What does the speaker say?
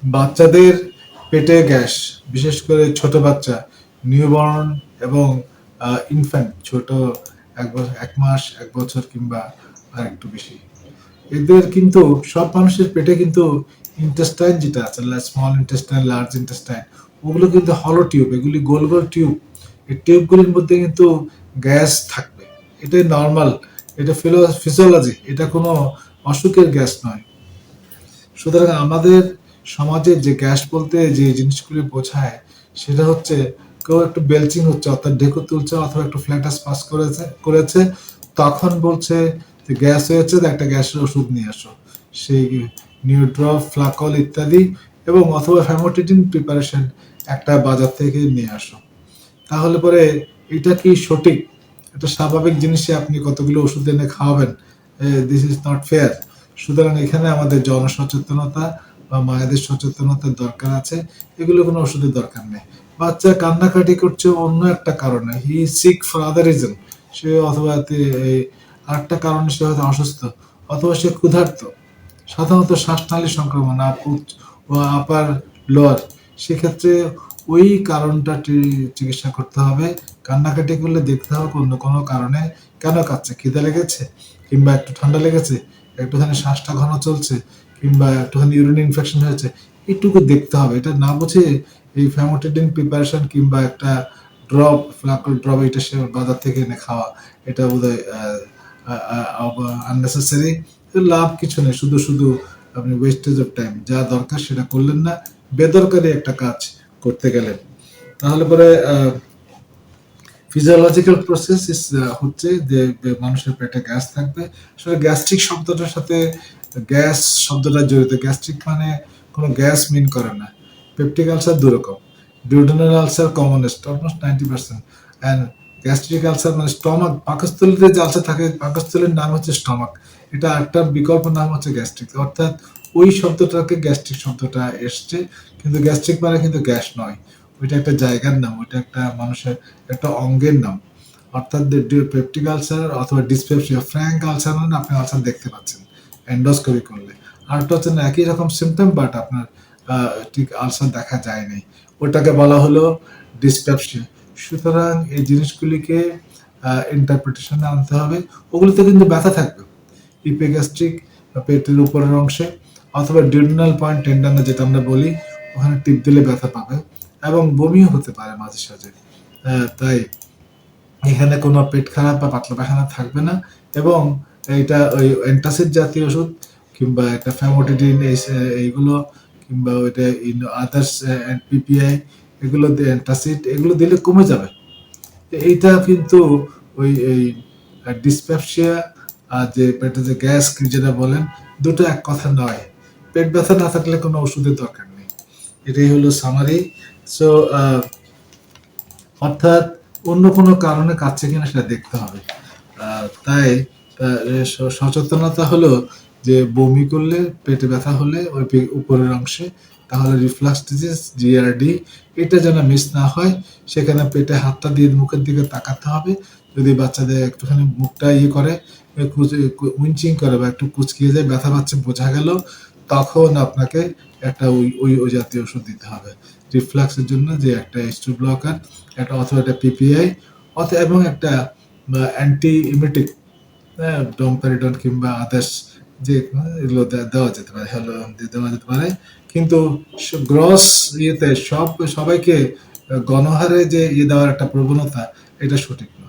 বাচ্চাদের পেটে গ্যাস, বিশেষ করে ছোট বাচ্চা, নিউবর্ন এবং ইনফ্যান্ট, ছোট ১ মাস, ১ বছর কিংবা আর একটু বেশি, এদের কিন্তু সব মানুষের পেটে কিন্তু ইন্টেস্টাইন যেটা আছে, স্মল ইন্টেস্টাইন, লার্জ ইন্টেস্টাইন, ওগুলো কিন্তু হলো টিউব, এগুলি গোল গোল টিউব। এই টিউবগুলির মধ্যে কিন্তু গ্যাস থাকবে। এটাই নর্মাল, এটা ফিজিওলজি, এটা কোনো অসুখের গ্যাস নয়। সুতরাং আমাদের সমাজে যে গ্যাস বলতে যে জিনিসগুলি বোঝায়, সেটা হচ্ছে কেউ একটু বেলচিং হচ্ছে, অর্থাৎ ঢেকুর তুলছে, অথবা একটু ফ্ল্যাটাস পাস করেছে, তখন বলছে যে গ্যাস হয়েছে, একটা গ্যাসের ওষুধ নিয়ে আসো, সেই নিউড্রপ, ফ্লাকল ইত্যাদি, এবং অথবা ফ্যামোটিডিন প্রিপারেশন একটা বাজার থেকে নিয়ে আসো। তাহলে পরে এটা কি সঠিক? এটা স্বাভাবিক জিনিসই আপনি কতগুলো ওষুধ এনে খাওয়াবেন, দিস ইজ নট ফেয়ার। সুতরাং এখানে আমাদের জনসচেতনতা বা মায়েদের সচেতনতার দরকার আছে। এগুলো কোনো ওষুধের দরকার নেই। বাচ্চা কান্নাকাটি করছে অন্য একটা কারণে, হি সিক ফর আদার রিজন, সে অথবা আরেকটা কারণে সে হয়তো অসুস্থ, অথবা সে ক্ষুধার্ত। সাধারণত শ্বাসনালী সংক্রমণ ও আপার লোয়ার, সেক্ষেত্রে ওই কারণটা চিকিৎসা করতে হবে। কান্নাকাটি করলে দেখতে হবে অন্য কোনো কারণে কেন কাঁদছে, খিদে লেগেছে, কিংবা একটু ঠান্ডা লেগেছে, একটুখানি শ্বাসটা ঘন চলছে, কিংবা একটুখানি ইউরিন ইনফেকশন হয়েছে, এইটুকু দেখতে হবে। এটা না বুঝে এই ফ্যামোটিডিন প্রিপারেশন কিংবা একটা ড্রপ, ফ্লাকল ড্রপ, এটা সে বাজার থেকে এনে খাওয়া, এটা বোধহয় আননেসেসারি। লাভ কিছু নেই, শুধু শুধু আপনি ওয়েস্টেজ অফ টাইম, যা দরকার সেটা করলেন না, বেদরকারি একটা কাজ করতে গেলেন। তাহলে পরে ফিজিওলজিক্যাল প্রসেস হচ্ছে যে মানুষের পেটে গ্যাস থাকবে। আসলে গ্যাস্ট্রিক শব্দটার সাথে গ্যাস শব্দটা জড়িত। গ্যাস্ট্রিক মানে কোনো গ্যাস মিন করে না। পেপটিক আলসার দুরকম, duodenal ulcer commonest, almost 90%, and gastric ulcer মানে স্টমাক, পাকস্থলীতে যে আলসার থাকে, পাকস্থলীর নাম হচ্ছে স্টমাক, এটা একটা বিকল্প নাম হচ্ছে গ্যাস্ট্রিক। অর্থাৎ ওই শব্দটাকে গ্যাস্ট্রিক শব্দটা এসছে, কিন্তু গ্যাস্ট্রিক মানে কিন্তু গ্যাস নয়, ওইটা একটা জায়গার নাম, ওইটা একটা মানুষের একটা অঙ্গের নাম। অর্থাৎ পেপটিক আলসার অথবা ডিসপেপসিয়া, ফ্র্যাঙ্ক আলসার মানে আপনি আলসার দেখতে পাচ্ছেন এন্ডোস্কোপি করলে। আরেকটা হচ্ছে না, একই রকম সিমটম বাট আপনার ঠিক আলসার দেখা যায়নি, ওটাকে বলা হলো ডিসপেপসিয়া। সুতরাং এই জিনিসগুলিকে ইন্টারপ্রিটেশনে আনতে হবে। ওগুলোতে কিন্তু ব্যথা থাকবে, ইপিগ্যাস্ট্রিক পেটের উপরের অংশে, অথবা ডিউডিনাল পয়েন্ট টেন্ডানে যেটা আমরা বলি, ওখানে টিপ দিলে ব্যথা পাবে, এবং বমিও হতে পারে মাঝে সাঝে। তাই এখানে কোনো পেট খারাপ বা পাতলা পায়খানা থাকবে না। এবং এইটা ওই অ্যান্টাসিড জাতীয় ওষুধ কিংবা একটা ফ্যামোটিডিন, এইগুলো, কিংবা ওইটা আদার্স পিপিআই, এগুলো অ্যান্টাসিড, এগুলো দিলে কমে যাবে। এইটা কিন্তু ওই এই ডিসপেপসিয়া আর যে পেটে যে গ্যাস যেটা বলেন, দুটো এক কথা নয়। পেট ব্যথা না থাকলে কোনো ওষুধের দরকার নেই। এটাই হলো সামারি। সো অর্থাৎ অন্য কোনো কারণে কাটছে কিনা সেটা দেখতে হবে। তাই সচেতনতা হলো যে বমি করলে, পেটে ব্যথা হলে ওই উপরের অংশে, তাহলে রিফ্লাক্স ডিজিজ, জিআরডি, এটা যেন মিস না হয়। সেখানে পেটে হাতটা দিয়ে মুখের দিকে তাকাতে হবে। যদি বাচ্চাদের একটুখানি মুখটা করে, উইঞ্চিং করে বা একটু কুচকিয়ে যায়, ব্যথা পাচ্ছে বোঝা গেল, তখন আপনাকে একটা ওই জাতীয় ওষুধ দিতে হবে। রিফ্লাক্সের জন্য যে একটা H2 ব্লকার, একটা অথবা একটা পিপিআই, এবং একটা অ্যান্টি ইমেটিক, ডোমপেরিডন কিংবা আদার্স, যে এগুলো দেওয়া যেতে পারে, দেওয়া যেতে পারে। কিন্তু গ্রস ইয়েতে সবাইকে গণহারে যে দেওয়ার একটা প্রবণতা, এটা সঠিক না।